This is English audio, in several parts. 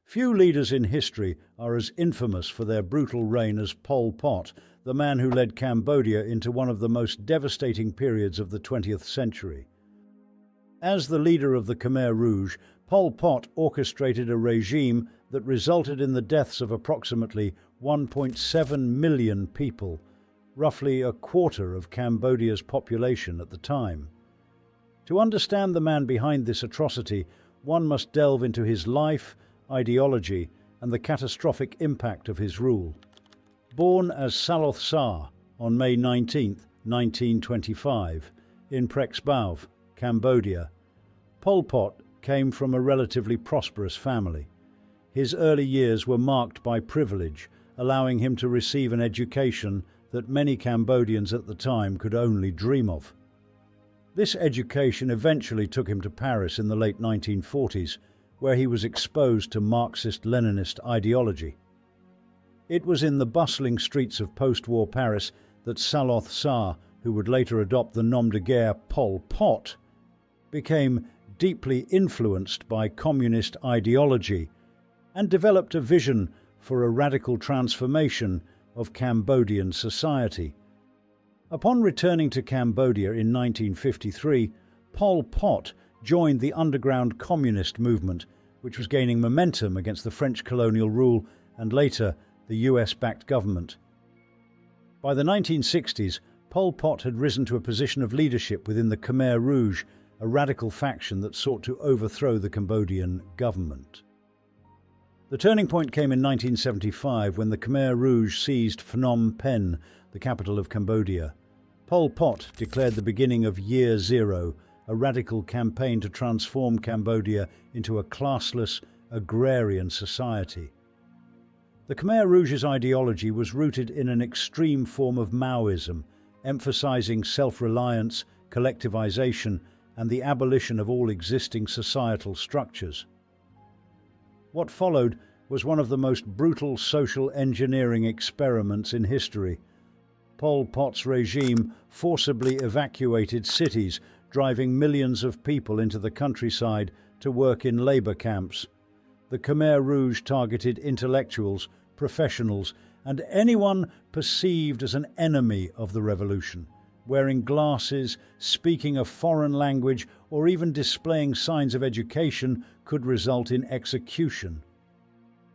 Few leaders in history are as infamous for their brutal reign as Pol Pot, the man who led Cambodia into one of the most devastating periods of the 20th century. As the leader of the Khmer Rouge, Pol Pot orchestrated a regime that resulted in the deaths of approximately 1.7 million people, roughly a quarter of Cambodia's population at the time. To understand the man behind this atrocity, one must delve into his life, ideology, and the catastrophic impact of his rule. Born as Saloth Sar on May 19, 1925, in Preks Bauv, Cambodia, Pol Pot came from a relatively prosperous family. His early years were marked by privilege, allowing him to receive an education that many Cambodians at the time could only dream of. This education eventually took him to Paris in the late 1940s, where he was exposed to Marxist-Leninist ideology. It was in the bustling streets of post-war Paris that Saloth Sar, who would later adopt the nom de guerre Pol Pot, became deeply influenced by communist ideology and developed a vision for a radical transformation of Cambodian society. Upon returning to Cambodia in 1953, Pol Pot joined the underground communist movement, which was gaining momentum against the French colonial rule and later the US-backed government. By the 1960s, Pol Pot had risen to a position of leadership within the Khmer Rouge, a radical faction that sought to overthrow the Cambodian government. The turning point came in 1975 when the Khmer Rouge seized Phnom Penh, the capital of Cambodia. Pol Pot declared the beginning of Year Zero, a radical campaign to transform Cambodia into a classless, agrarian society. The Khmer Rouge's ideology was rooted in an extreme form of Maoism, emphasizing self-reliance, collectivization, and the abolition of all existing societal structures. What followed was one of the most brutal social engineering experiments in history. Pol Pot's regime forcibly evacuated cities, driving millions of people into the countryside to work in labor camps. The Khmer Rouge targeted intellectuals, professionals, and anyone perceived as an enemy of the revolution. Wearing glasses, speaking a foreign language, or even displaying signs of education could result in execution.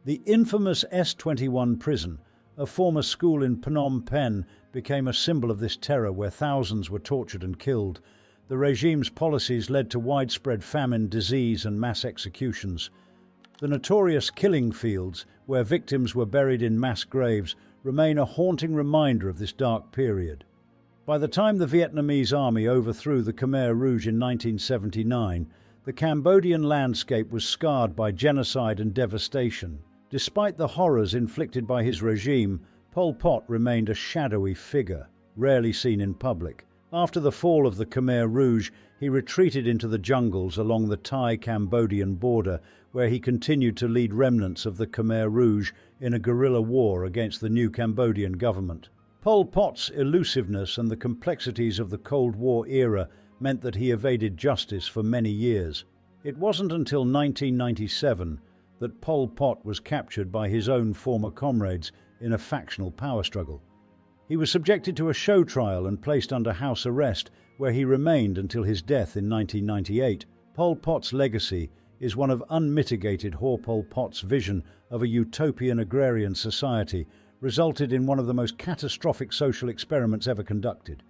The infamous S21 prison, a former school in Phnom Penh, became a symbol of this terror where thousands were tortured and killed. The regime's policies led to widespread famine, disease, and mass executions. The notorious killing fields, where victims were buried in mass graves, remain a haunting reminder of this dark period. By the time the Vietnamese army overthrew the Khmer Rouge in 1979, the Cambodian landscape was scarred by genocide and devastation. Despite the horrors inflicted by his regime, Pol Pot remained a shadowy figure, rarely seen in public. After the fall of the Khmer Rouge, he retreated into the jungles along the Thai-Cambodian border, where he continued to lead remnants of the Khmer Rouge in a guerrilla war against the new Cambodian government. Pol Pot's elusiveness and the complexities of the Cold War era meant that he evaded justice for many years. It wasn't until 1997 that Pol Pot was captured by his own former comrades in a factional power struggle. He was subjected to a show trial and placed under house arrest, where he remained until his death in 1998. Pol Pot's legacy is one of unmitigated Pol Pot's vision of a utopian agrarian society, resulted in one of the most catastrophic social experiments ever conducted.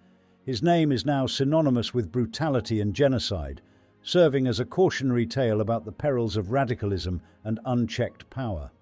His name is now synonymous with brutality and genocide, serving as a cautionary tale about the perils of radicalism and unchecked power.